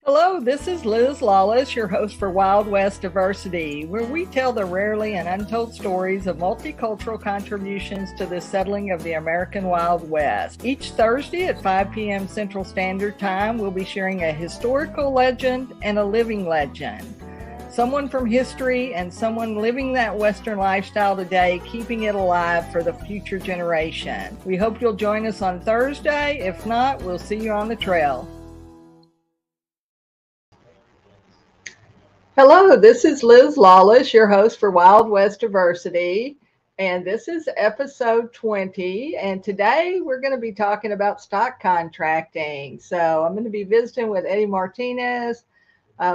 Hello, this is Liz Lawless, your host for Wild West Diversity, where we tell the rarely and untold stories of multicultural contributions to the settling of the American Wild West. Each Thursday at 5 p.m. Central Standard Time, we'll be sharing a historical legend and a living legend. Someone from history and someone living that Western lifestyle today, keeping it alive for the future generation. We hope you'll join us on Thursday. If not, we'll see you on the trail. Hello, this is Liz Lawless, your host for Wild West Diversity, and this is episode 20. And today we're going to be talking about stock contracting. So I'm going to be visiting with Eddie Martinez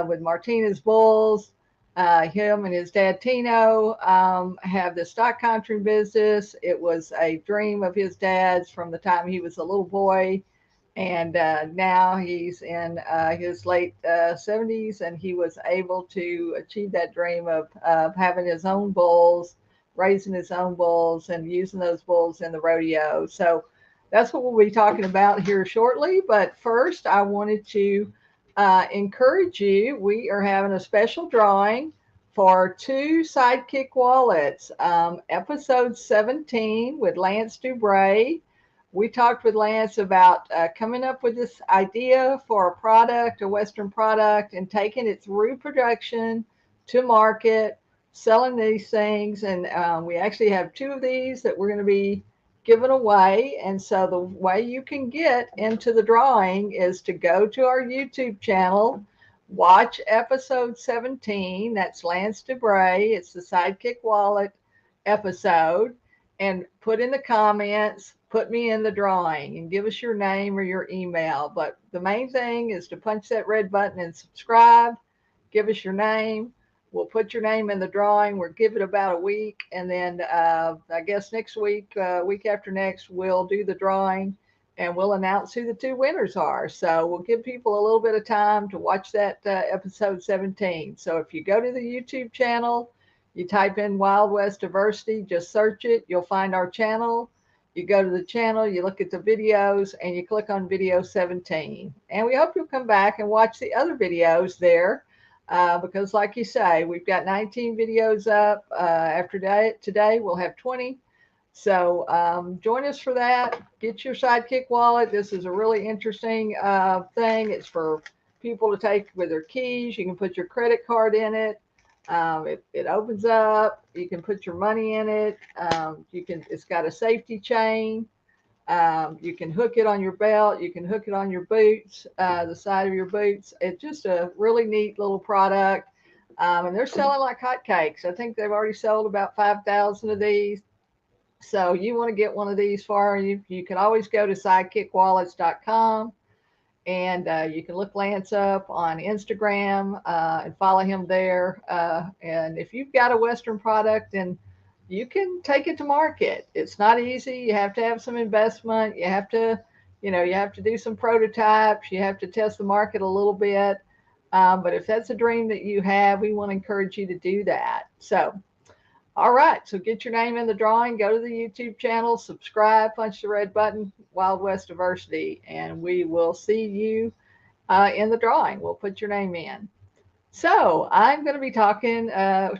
with Martinez Bulls. Him and his dad Tino have the stock contracting business. It was a dream of his dad's from the time he was a little boy. And now he's in his late 70s, and he was able to achieve that dream of having his own bulls, raising his own bulls, and using those bulls in the rodeo. So that's what we'll be talking about here shortly. But first, I wanted to encourage you. We are having a special drawing for two Sidekick wallets, episode 17 with Lance Dubray. We talked with Lance about coming up with this idea for a product, a Western product, and taking it through production to market, selling these things. And we actually have two of these that we're going to be giving away. And so the way you can get into the drawing is to go to our YouTube channel, watch episode 17. That's Lance Dubray. It's the Sidekick Wallet episode. And put in the comments, put me in the drawing, and give us your name or your email. But the main thing is to punch that red button and subscribe. Give us your name. We'll put your name in the drawing. We'll give it about a week. And then I guess next week, week after next, we'll do the drawing and we'll announce who the two winners are. So we'll give people a little bit of time to watch that episode 17. So if you go to the YouTube channel, you type in Wild West Diversity, just search it. You'll find our channel. You go to the channel, you look at the videos, and you click on video 17. And we hope you'll come back and watch the other videos there because, like you say, we've got 19 videos up. After today, we'll have 20. So join us for that. Get your Sidekick wallet. This is a really interesting thing. It's for people to take with their keys. You can put your credit card in it. It opens up. You can put your money in it. It's got a safety chain. You can hook it on your belt. You can hook it on your boots, the side of your boots. It's just a really neat little product. And they're selling like hotcakes. I think they've already sold about 5,000 of these. So you want to get one of these for you. You can always go to sidekickwallets.com. And you can look Lance up on Instagram and follow him there. And if you've got a Western product, then you can take it to market. It's not easy. You have to have some investment. You have to do some prototypes. You have to test the market a little bit. But if that's a dream that you have, we want to encourage you to do that. So, all right. So get your name in the drawing, go to the YouTube channel, subscribe, punch the red button, Wild West Diversity, and we will see you in the drawing. We'll put your name in. So I'm going to be talking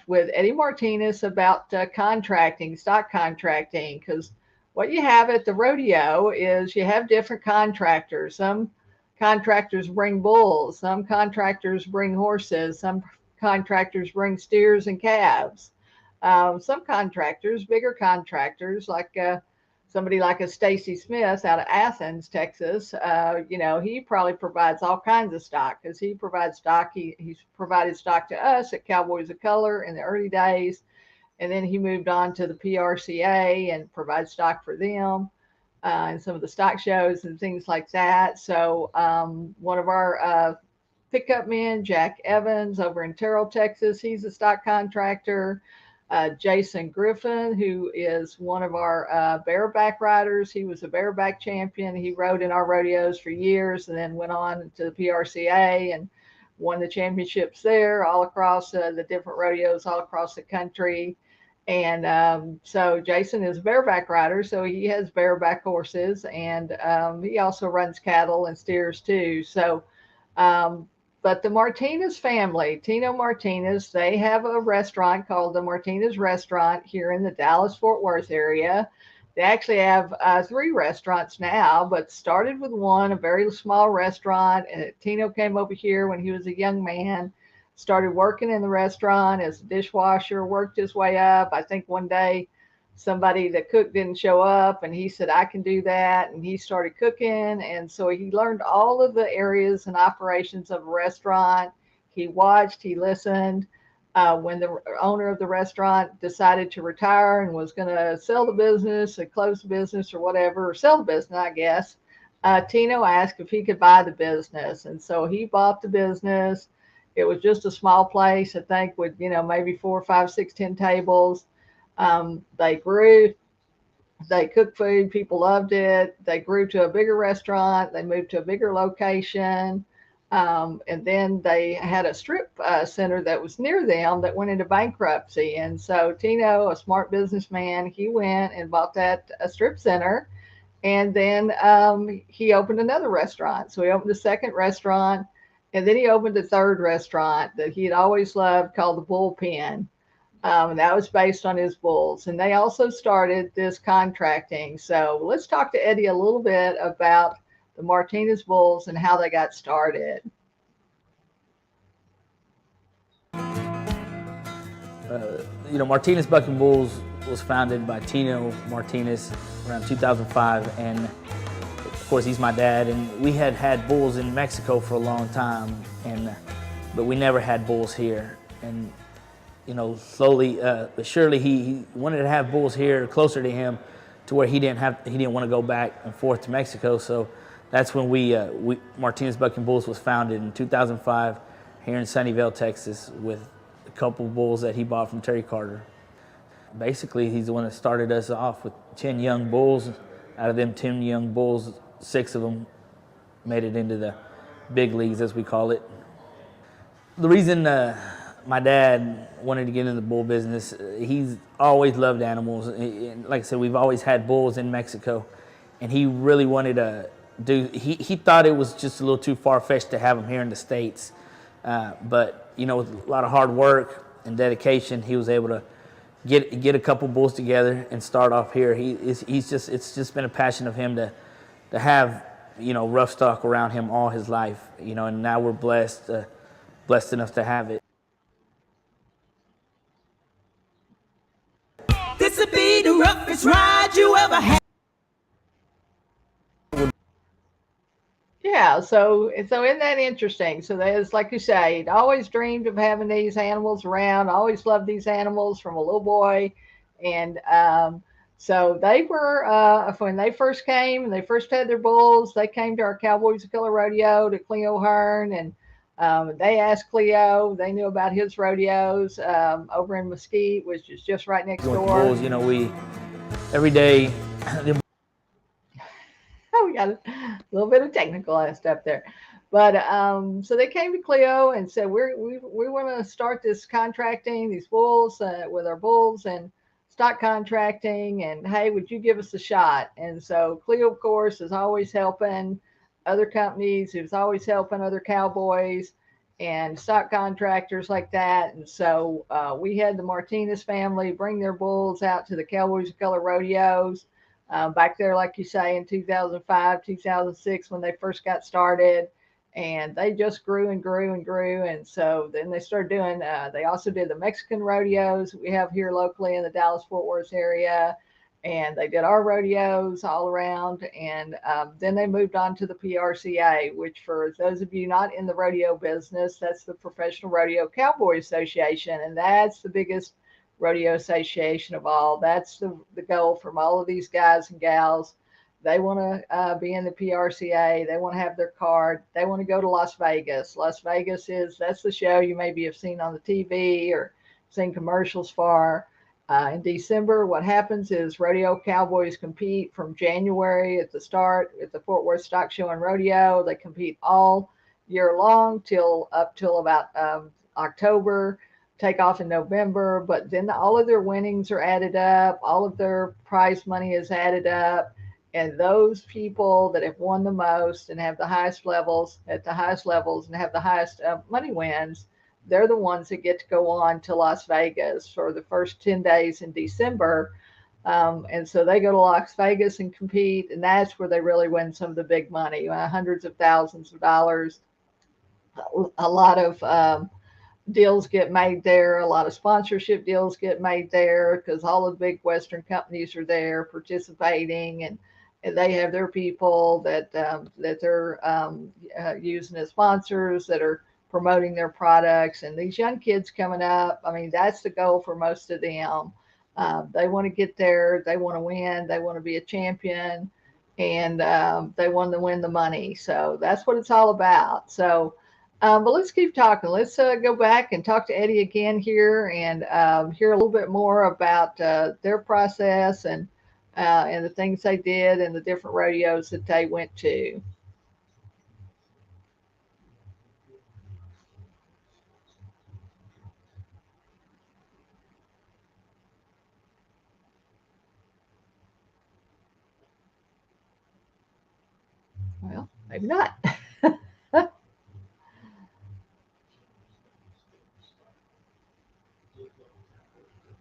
with Eddie Martinez about contracting, stock contracting, because what you have at the rodeo is you have different contractors. Some contractors bring bulls. Some contractors bring horses. Some contractors bring steers and calves. Some contractors, bigger contractors, like somebody like a Stacy Smith out of Athens, Texas, he probably provides all kinds of stock because he provides stock. He's provided stock to us at Cowboys of Color in the early days. And then he moved on to the PRCA and provides stock for them and some of the stock shows and things like that. So one of our pickup men, Jack Evans over in Terrell, Texas, he's a stock contractor. Jason Griffin, who is one of our bareback riders. He was a bareback champion. He rode in our rodeos for years and then went on to the PRCA and won the championships there all across the different rodeos all across the country. And so Jason is a bareback rider, so he has bareback horses, and he also runs cattle and steers too. So But the Martinez family, Tino Martinez, they have a restaurant called the Martinez Restaurant here in the Dallas-Fort Worth area. They actually have three restaurants now, but started with one, a very small restaurant. And Tino came over here when he was a young man, started working in the restaurant as a dishwasher, worked his way up. I think one day somebody, the cook, didn't show up, and he said, I can do that. And he started cooking. And so he learned all of the areas and operations of a restaurant. He watched, he listened. When the owner of the restaurant decided to retire and was going to sell the business or close the business or whatever, or sell the business, I guess, Tino asked if he could buy the business. And so he bought the business. It was just a small place, I think, with, maybe 4, 5, 6, 10 tables. They grew, they cooked food, people loved it. They grew to a bigger restaurant, they moved to a bigger location. And then they had a strip center that was near them that went into bankruptcy. And so Tino, a smart businessman, he went and bought that a strip center. And then he opened another restaurant. So he opened a second restaurant. And then he opened a third restaurant that he had always loved called the Bullpen. And that was based on his bulls. And they also started this contracting. So let's talk to Eddie a little bit about the Martinez bulls and how they got started. Martinez Bucking Bulls was founded by Tino Martinez around 2005. And of course, he's my dad. And we had bulls in Mexico for a long time, but we never had bulls here. And slowly but surely he wanted to have bulls here closer to him, to where he didn't want to go back and forth to Mexico. So that's when we Martinez Bucking Bulls was founded in 2005 here in Sunnyvale, Texas, with a couple bulls that he bought from Terry Carter. Basically, he's the one that started us off with 10 young bulls. Out of them 10 young bulls, 6 of them made it into the big leagues, as we call it. The reason my dad wanted to get into the bull business, he's always loved animals. Like I said, we've always had bulls in Mexico, and he really wanted to he thought it was just a little too far-fetched to have them here in the States. But with a lot of hard work and dedication, he was able to get a couple bulls together and start off here. It's just been a passion of him to have rough stock around him all his life. And now we're blessed enough to have it. This'll be the roughest ride you ever had. Yeah, so isn't that interesting? So there's, like you say, he'd always dreamed of having these animals around, always loved these animals from a little boy. And so they were, when they first came and they first had their bulls, they came to our Cowboys of Color rodeo to Cleo Hearn, and they asked Cleo. They knew about his rodeos over in Mesquite, which is just right next door. Bulls, we every day. We got a little bit of technical stuff there, but so they came to Cleo and said, we want to start this contracting these bulls with our bulls and stock contracting, and hey, would you give us a shot? And so Cleo, of course, is always helping other companies. He was always helping other cowboys and stock contractors like that. And so we had the Martinez family bring their bulls out to the Cowboys of Color rodeos back there, like you say, in 2005, 2006, when they first got started. And they just grew and grew and grew. And so then they started doing, they also did the Mexican rodeos we have here locally in the Dallas-Fort Worth area. And they did our rodeos all around. And then they moved on to the PRCA, which, for those of you not in the rodeo business, that's the Professional Rodeo Cowboy Association. And that's the biggest rodeo association of all. That's the goal from all of these guys and gals. They want to be in the PRCA. They want to have their card. They want to go to Las Vegas. Las Vegas that's the show you maybe have seen on the TV or seen commercials for. In December, what happens is rodeo cowboys compete from January at the start at the Fort Worth Stock Show and Rodeo. They compete all year long up till about October, take off in November. But then all of their winnings are added up. All of their prize money is added up. And those people that have won the most and have the highest levels at the highest levels and have the highest money wins, they're the ones that get to go on to Las Vegas for the first 10 days in December. And so they go to Las Vegas and compete, and that's where they really win some of the big money, hundreds of thousands of dollars. A lot of deals get made there. A lot of sponsorship deals get made there because all the big Western companies are there participating, and they have their people that they're using as sponsors that are promoting their products. And these young kids coming up, I mean, that's the goal for most of them. They want to get there. They want to win. They want to be a champion, and they want to win the money. So that's what it's all about. So. But let's keep talking. Let's go back and talk to Eddie again here and hear a little bit more about their process and the things they did and the different rodeos that they went to. Well, maybe not.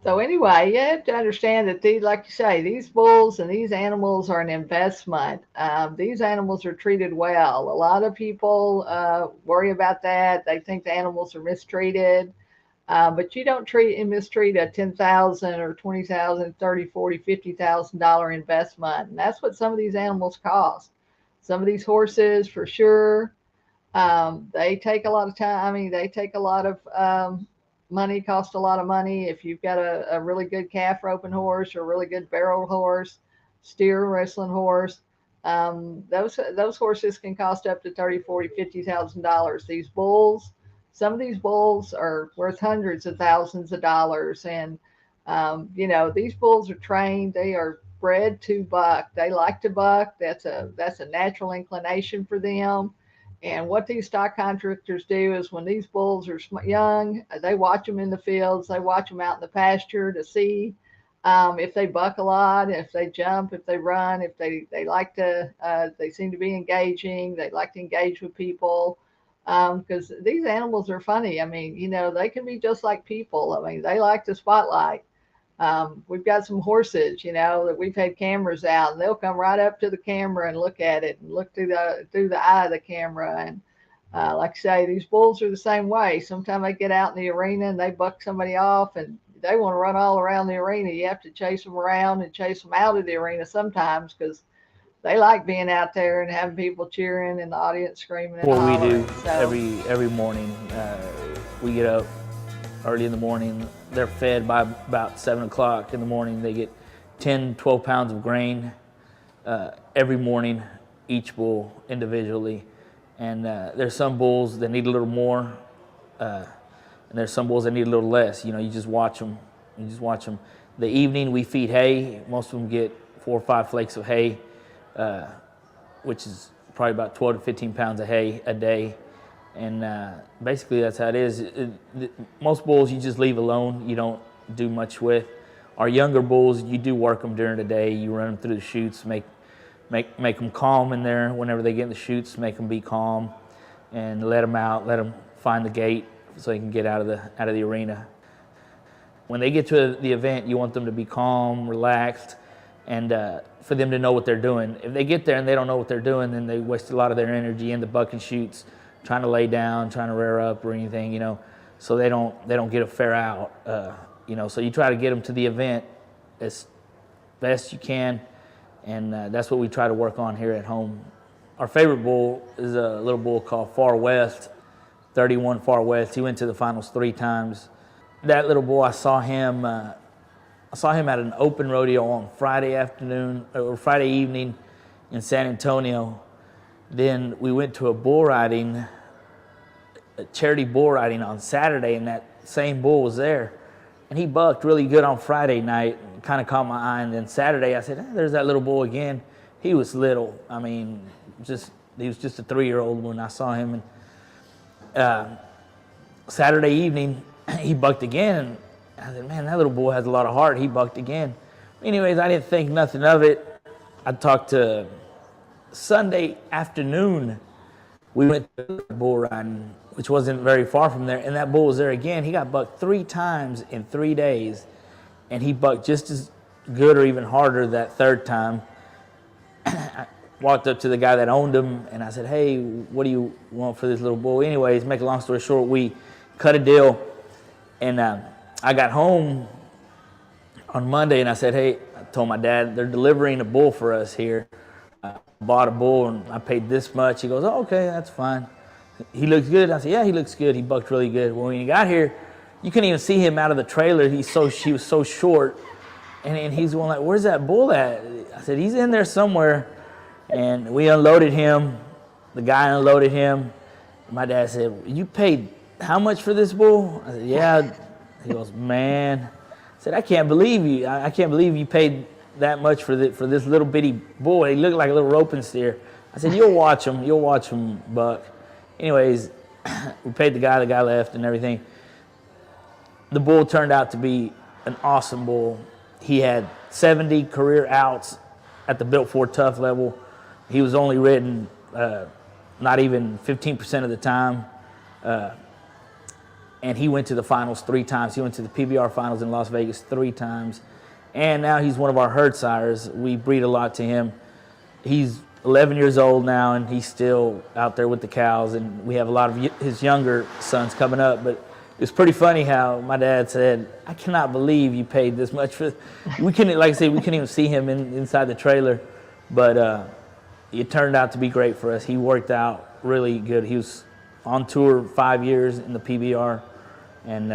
So anyway, you have to understand that these, like you say, these bulls and these animals are an investment. These animals are treated well. A lot of people worry about that. They think the animals are mistreated. But you don't treat and mistreat a 10,000 or 20,000, 30, 40, $50,000 investment. And that's what some of these animals cost. Some of these horses for sure. They take a lot of time. I mean, they take a lot of money, cost a lot of money. If you've got a really good calf roping horse or a really good barrel horse, steer wrestling horse, those horses can cost up to 30, 40, $50,000. These bulls, some of these bulls are worth hundreds of thousands of dollars. And, these bulls are trained. They are bred to buck. They like to buck. That's a natural inclination for them. And what these stock contractors do is when these bulls are young, they watch them in the fields, they watch them out in the pasture to see if they buck a lot, if they jump, if they run, if they like to, they seem to be engaging, they like to engage with people. Because these animals are funny. I mean, they can be just like people. I mean, they like the spotlight. We've got some horses, that we've had cameras out, and they'll come right up to the camera and look at it and look through the eye of the camera. And like I say, these bulls are the same way. Sometimes they get out in the arena and they buck somebody off, and they want to run all around the arena. You have to chase them around and chase them out of the arena sometimes because they like being out there and having people cheering and the audience screaming and What we hollering. do So, every morning, we get up early in the morning. They're fed by about 7 o'clock in the morning. They get 10, 12 pounds of grain every morning, each bull individually. And there's some bulls that need a little more, and there's some bulls that need a little less. You just watch them. The evening we feed hay. Most of them get 4 or 5 flakes of hay, which is probably about 12 to 15 pounds of hay a day. And basically that's how it is. Most bulls you just leave alone. You don't do much with. Our younger bulls, you do work them during the day. You run them through the chutes, make them calm in there. Whenever they get in the chutes, make them be calm, and let them out. Let them find the gate so they can get out of the arena. When they get to the event, you want them to be calm, relaxed, and for them to know what they're doing. If they get there and they don't know what they're doing, then they waste a lot of their energy in the bucking chutes, trying to lay down, trying to rear up or anything, so they don't get a fair out, So you try to get them to the event as best you can, and that's what we try to work on here at home. Our favorite bull is a little bull called Far West, 31 Far West. He went to the finals 3 times. That little bull, I saw him at an open rodeo on Friday afternoon or Friday evening in San Antonio. Then we went to a charity bull riding on Saturday, and that same bull was there. And he bucked really good on Friday night, and kind of caught my eye. And then Saturday I said, there's that little bull again. He was little. I mean, he was just a 3-year-old when I saw him. And Saturday evening, he bucked again. And I said, man, that little bull has a lot of heart. He bucked again. Anyways, I didn't think nothing of it. I talked to Sunday afternoon. We went to bull riding, which wasn't very far from there, and that bull was there again. He got bucked 3 times in 3 days, and he bucked just as good or even harder that third time. I walked up to the guy that owned him, and I said, hey, what do you want for this little bull? Anyways, make a long story short, we cut a deal, and I got home on Monday, and I said, hey, I told my dad, they're delivering a bull for us here. Bought a bull and I paid this much. He goes, oh, okay, that's fine. He looks good. I said, yeah, he looks good. He bucked really good. Well, when he got here, you couldn't even see him out of the trailer. He was so short. And he's going like, where's that bull at? I said, he's in there somewhere. And we unloaded him. The guy unloaded him. My dad said, you paid how much for this bull? I said, yeah. He goes, man. I said, I can't believe you. I can't believe you paid that much for this little bitty bull. He looked like a little roping steer. I said, you'll watch him buck. Anyways, we paid the guy left and everything. The bull turned out to be an awesome bull. He had 70 career outs at the Built Ford Tough level. He was only ridden not even 15% of the time. And he went to the finals 3 times. He went to the PBR finals in Las Vegas 3 times. And now he's one of our herd sires. We breed a lot to him. He's 11 years old now, and he's still out there with the cows. And we have a lot of his younger sons coming up. But it's pretty funny how my dad said, I cannot believe you paid this much for this. We couldn't, like I said, we couldn't even see him inside the trailer. But it turned out to be great for us. He worked out really good. He was on tour 5 years in the PBR. And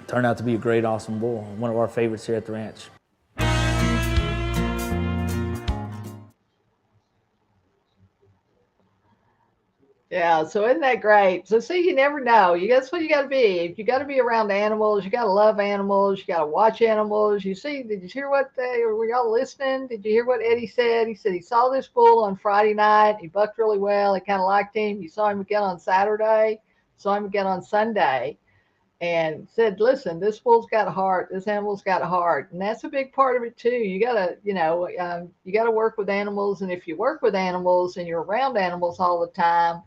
turned out to be a great, awesome bull. One of our favorites here at the ranch. Yeah, so isn't that great? So see, you never know. That's what you got to be. You got to be around animals. You got to love animals. You got to watch animals. Did you hear were y'all listening? Did you hear what Eddie said? He said he saw this bull on Friday night. He bucked really well. He kind of liked him. You saw him again on Saturday. Saw him again on Sunday. And said, listen, this bull's got a heart. This animal's got a heart. And that's a big part of it too. You gotta, you gotta work with animals. And if you work with animals and you're around animals all the time,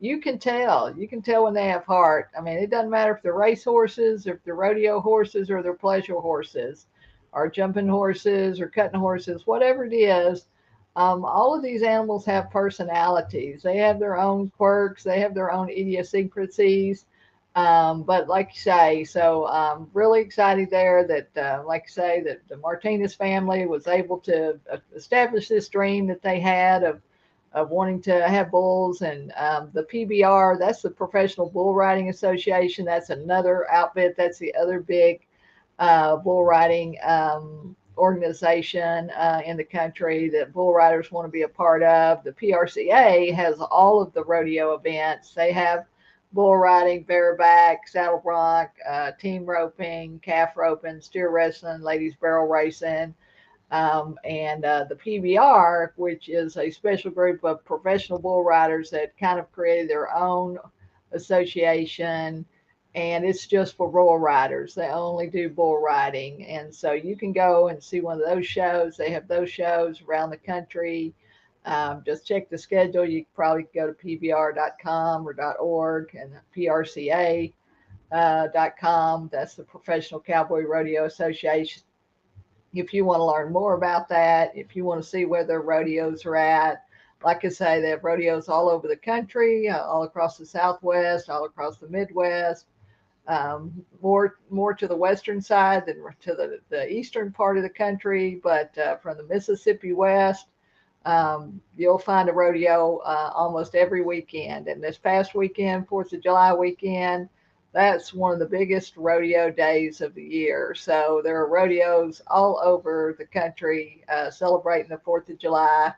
you can tell when they have heart. I mean, it doesn't matter if they're race horses, or if they're rodeo horses, or they're pleasure horses, or jumping horses, or cutting horses, whatever it is. All of these animals have personalities. They have their own quirks. They have their own idiosyncrasies. But like you say, so really excited there that, like you say, that the Martinez family was able to establish this dream that they had of wanting to have bulls. And the PBR, that's the Professional Bull Riding Association. That's another outfit. That's the other big bull riding organization in the country that bull riders want to be a part of. The PRCA has all of the rodeo events. They have bull riding, bareback, saddle bronc, team roping, calf roping, steer wrestling, ladies barrel racing, and the PBR, which is a special group of professional bull riders that kind of created their own association, and it's just for rural riders. They only do bull riding, and so you can go and see one of those shows. They have those shows around the country. Just check the schedule. You can probably go to pbr.com or .org, and prca.com. That's the Professional Cowboy Rodeo Association. If you want to learn more about that, if you want to see where their rodeos are at, like I say, they have rodeos all over the country, all across the Southwest, all across the Midwest, more to the western side than to the eastern part of the country, but from the Mississippi West, you'll find a rodeo almost every weekend. And this past weekend, 4th of July weekend, that's one of the biggest rodeo days of the year. So there are rodeos all over the country celebrating the 4th of July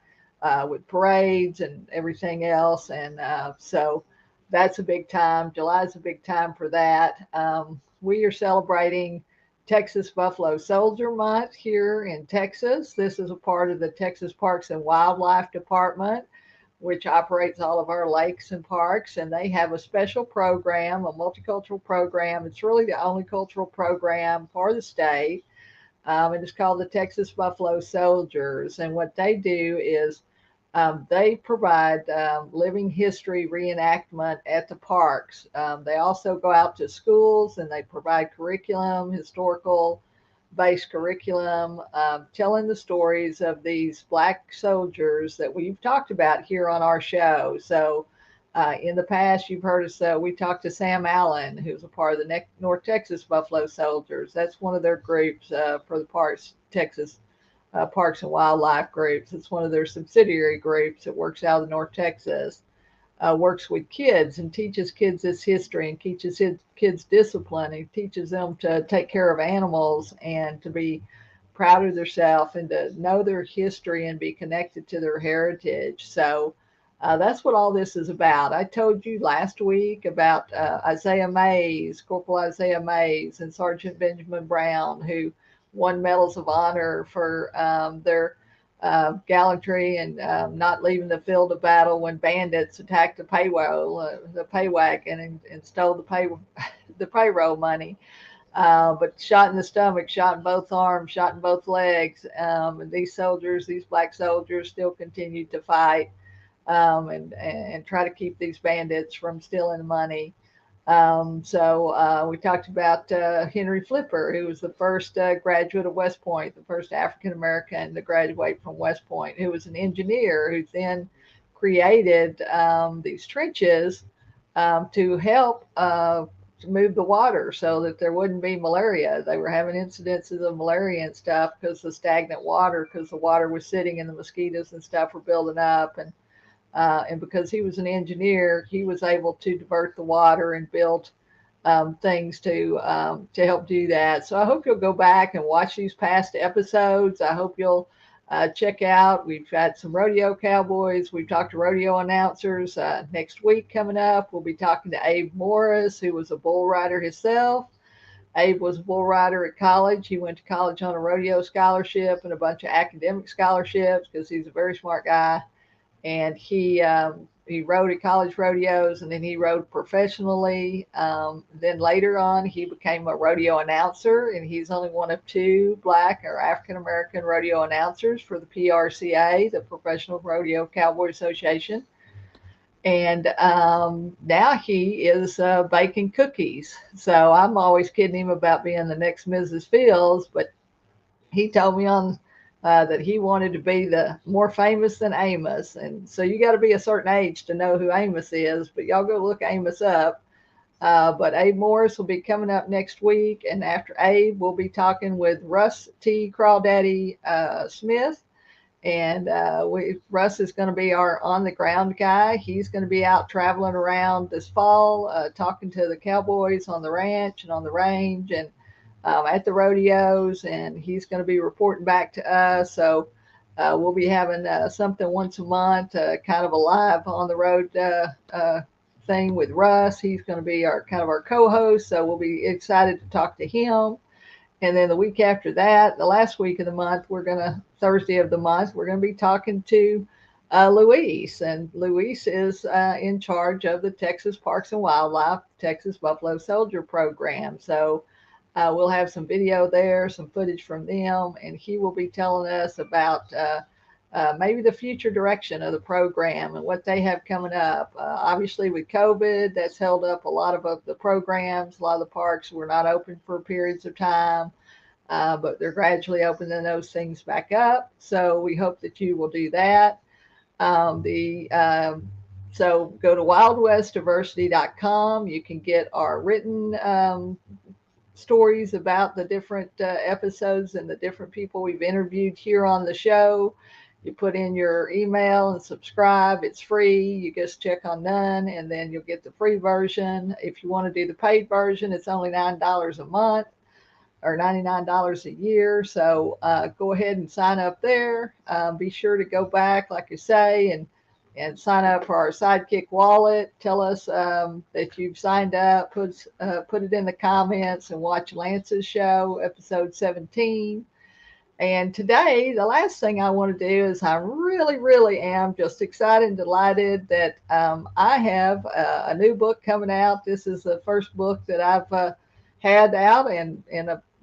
with parades and everything else. And so that's a big time. July is a big time for that. We are celebrating Texas Buffalo Soldier Month here in Texas. This is a part of the Texas Parks and Wildlife Department, which operates all of our lakes and parks. And they have a special program, a multicultural program. It's really the only cultural program for the state and it's called the Texas Buffalo Soldiers. And what they do is they provide living history reenactment at the parks. They also go out to schools and they provide curriculum, historical based curriculum, telling the stories of these Black soldiers that we've talked about here on our show. So, in the past, you've heard us, we talked to Sam Allen, who's a part of the North Texas Buffalo Soldiers. That's one of their groups for the Texas Parks and Wildlife groups. It's one of their subsidiary groups that works out of North Texas, works with kids and teaches kids this history and teaches kids discipline. He teaches them to take care of animals and to be proud of themselves and to know their history and be connected to their heritage. So that's what all this is about. I told you last week about Isaiah Mays, Corporal Isaiah Mays, and Sergeant Benjamin Brown, who won medals of honor for their gallantry and not leaving the field of battle when bandits attacked the pay wagon, and stole the payroll money. But shot in the stomach, shot in both arms, shot in both legs. And these soldiers, these Black soldiers, still continued to fight and try to keep these bandits from stealing the money. So we talked about Henry Flipper, who was the first graduate of West Point, the first African American to graduate from West Point, who was an engineer who then created these trenches to help to move the water so that there wouldn't be malaria. They were having incidences of malaria and stuff because of the stagnant water, because the water was sitting and the mosquitoes and stuff were building up. And because he was an engineer, he was able to divert the water and build things to help do that. So I hope you'll go back and watch these past episodes. I hope you'll check out. We've got some rodeo cowboys. We've talked to rodeo announcers. Next week coming up, we'll be talking to Abe Morris, who was a bull rider himself. Abe was a bull rider at college. He went to college on a rodeo scholarship and a bunch of academic scholarships because he's a very smart guy. And he rode at college rodeos, and then he rode professionally. Then later on, he became a rodeo announcer, and he's only one of two Black or African American rodeo announcers for the PRCA, the Professional Rodeo Cowboy Association. And now he is baking cookies. So I'm always kidding him about being the next Mrs. Fields, but he told me on that he wanted to be the more famous than Amos. And so you got to be a certain age to know who Amos is, but y'all go look Amos up. But Abe Morris will be coming up next week. And after Abe, we'll be talking with Russ T. Crawdaddy Smith. And Russ is going to be our on the ground guy. He's going to be out traveling around this fall, talking to the cowboys on the ranch and on the range and at the rodeos, and he's going to be reporting back to us. So we'll be having something once a month, kind of a live on the road thing with Russ. He's going to be our co-host, so we'll be excited to talk to him. And then the week after that, the last week of the month, Thursday of the month, we're going to be talking to Luis. And Luis is in charge of the Texas Parks and Wildlife, Texas Buffalo Soldier Program. So we'll have some video there, some footage from them, and he will be telling us about maybe the future direction of the program and what they have coming up. Obviously, with COVID, that's held up a lot of the programs. A lot of the parks were not open for periods of time, but they're gradually opening those things back up. So we hope that you will do that. So go to wildwestdiversity.com. You can get our written stories about the different episodes and the different people we've interviewed here on the show. You put in your email and subscribe. It's free. You just check on none, and then you'll get the free version. If you want to do the paid version, it's only $9 a month or $99 a year. So go ahead and sign up there. Be sure to go back, like I say, and sign up for our Sidekick wallet. Tell us that you've signed up. Put it in the comments and watch Lance's show, episode 17. And today, the last thing I want to do is I really, really am just excited and delighted that I have a new book coming out. This is the first book that I've had out in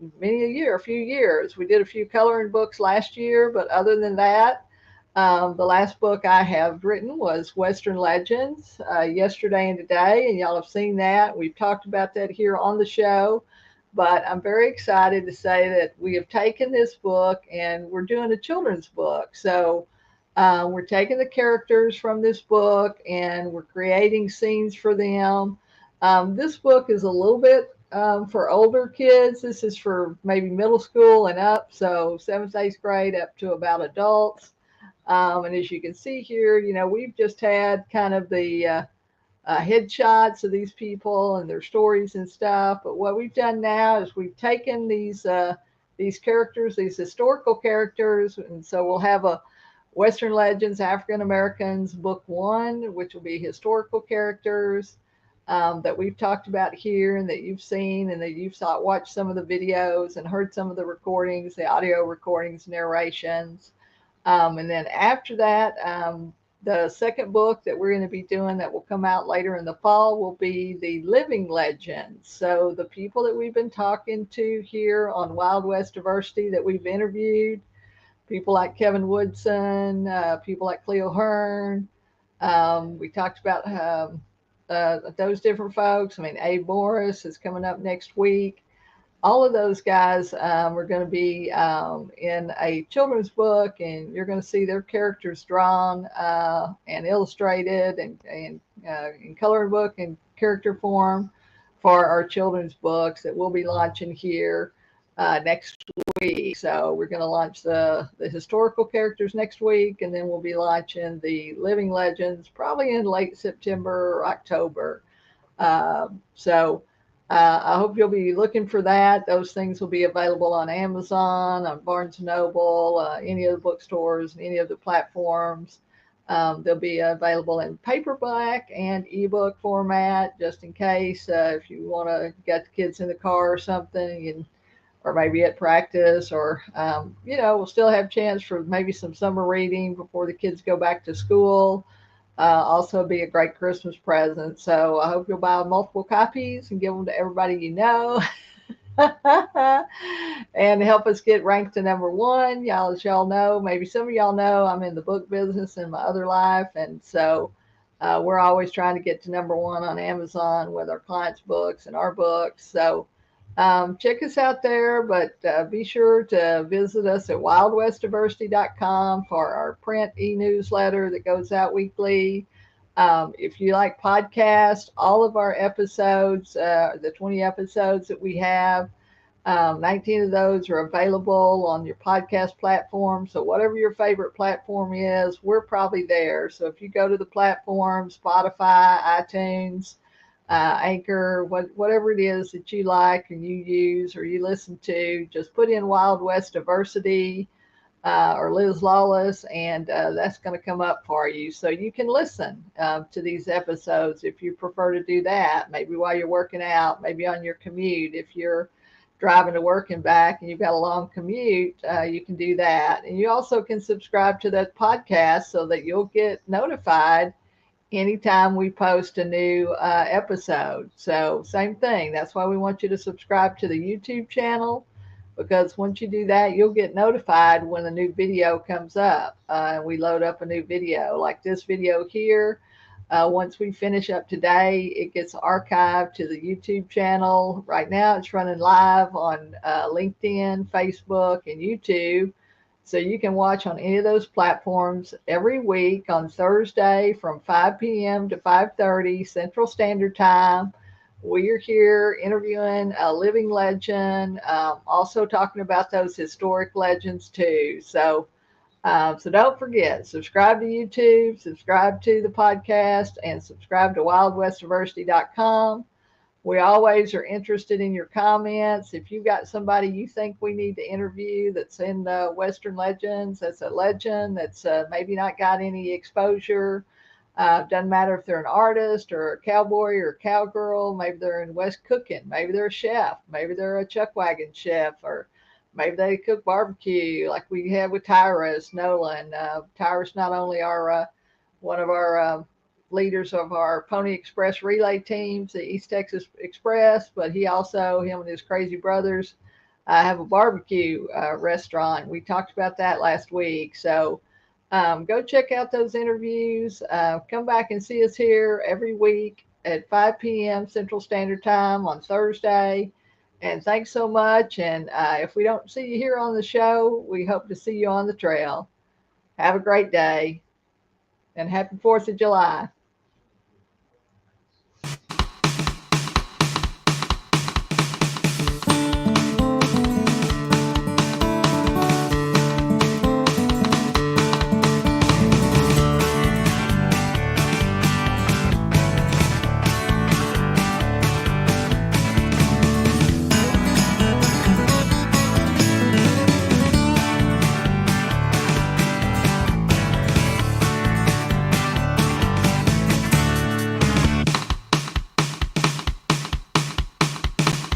a few years. We did a few coloring books last year, but other than that, the last book I have written was Western Legends, Yesterday and Today, and y'all have seen that. We've talked about that here on the show, but I'm very excited to say that we have taken this book and we're doing a children's book. So we're taking the characters from this book and we're creating scenes for them. This book is a little bit for older kids. This is for maybe middle school and up, so 7th, 8th grade up to about adults. And as you can see here, we've just had kind of the headshots of these people and their stories and stuff. But what we've done now is we've taken these characters, these historical characters, and so we'll have a Western Legends, African Americans, Book 1, which will be historical characters that we've talked about here and that you've seen and that you've watched some of the videos and heard some of the recordings, the audio recordings, narrations. And then after that, the second book that we're going to be doing that will come out later in the fall will be the living legends. So the people that we've been talking to here on Wild West Diversity that we've interviewed, people like Kevin Woodson, people like Cleo Hearn. We talked about those different folks. I mean, Abe Morris is coming up next week. All of those guys are going to be in a children's book, and you're going to see their characters drawn and illustrated and in coloring book and character form for our children's books that we'll be launching here next week. So we're going to launch the historical characters next week, and then we'll be launching the living legends probably in late September or October. I hope you'll be looking for that. Those things will be available on Amazon, on Barnes & Noble, any of the bookstores, any of the platforms. They'll be available in paperback and ebook format, just in case if you want to get the kids in the car or something, or maybe at practice, or we'll still have a chance for maybe some summer reading before the kids go back to school. Also be a great Christmas present. So I hope you'll buy multiple copies and give them to everybody you know. And help us get ranked to number 1. Y'all, as y'all know, maybe some of y'all know, I'm in the book business in my other life. And so we're always trying to get to number 1 on Amazon with our clients' books and our books. So check us out there, but be sure to visit us at wildwestdiversity.com for our print e-newsletter that goes out weekly. If you like podcasts, all of our episodes, the 20 episodes that we have, 19 of those are available on your podcast platform. So whatever your favorite platform is, we're probably there. So if you go to the platform, Spotify, iTunes, Anchor, whatever it is that you like and you use or you listen to, just put in Wild West Diversity or Liz Lawless, and that's going to come up for you. So you can listen to these episodes if you prefer to do that, maybe while you're working out, maybe on your commute. If you're driving to work and back and you've got a long commute, you can do that. And you also can subscribe to that podcast so that you'll get notified anytime we post a new episode. So same thing. That's why we want you to subscribe to the YouTube channel, because once you do that, you'll get notified when a new video comes up. We load up a new video like this video here. Once we finish up today, it gets archived to the YouTube channel. Right now it's running live on LinkedIn, Facebook, and YouTube. So you can watch on any of those platforms every week on Thursday from 5 p.m. to 5:30 Central Standard Time. We are here interviewing a living legend, also talking about those historic legends too. So don't forget, subscribe to YouTube, subscribe to the podcast, and subscribe to wildwestdiversity.com. We always are interested in your comments. If you've got somebody you think we need to interview that's in the Western Legends, that's a legend, that's maybe not got any exposure, doesn't matter if they're an artist or a cowboy or a cowgirl, maybe they're in West cooking, maybe they're a chef, maybe they're a chuck wagon chef, or maybe they cook barbecue like we have with Tyrus Nolan. Tyrus not only are one of our leaders of our Pony Express relay teams, the East Texas Express, but he also, him and his crazy brothers, have a barbecue restaurant. We talked about that last week. So go check out those interviews. Come back and see us here every week at 5 p.m. Central Standard Time on Thursday. And thanks so much. And if we don't see you here on the show, we hope to see you on the trail. Have a great day and happy 4th of July.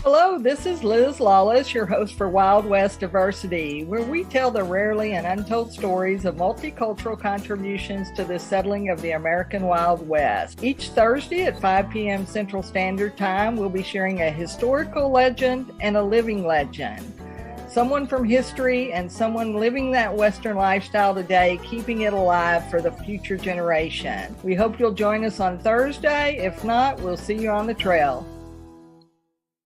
Hello, this is Liz Lawless, your host for Wild West Diversity, where we tell the rarely and untold stories of multicultural contributions to the settling of the American Wild West. Each Thursday at 5 p.m. Central Standard Time, we'll be sharing a historical legend and a living legend. Someone from history and someone living that Western lifestyle today, keeping it alive for the future generation. We hope you'll join us on Thursday. If not, we'll see you on the trail.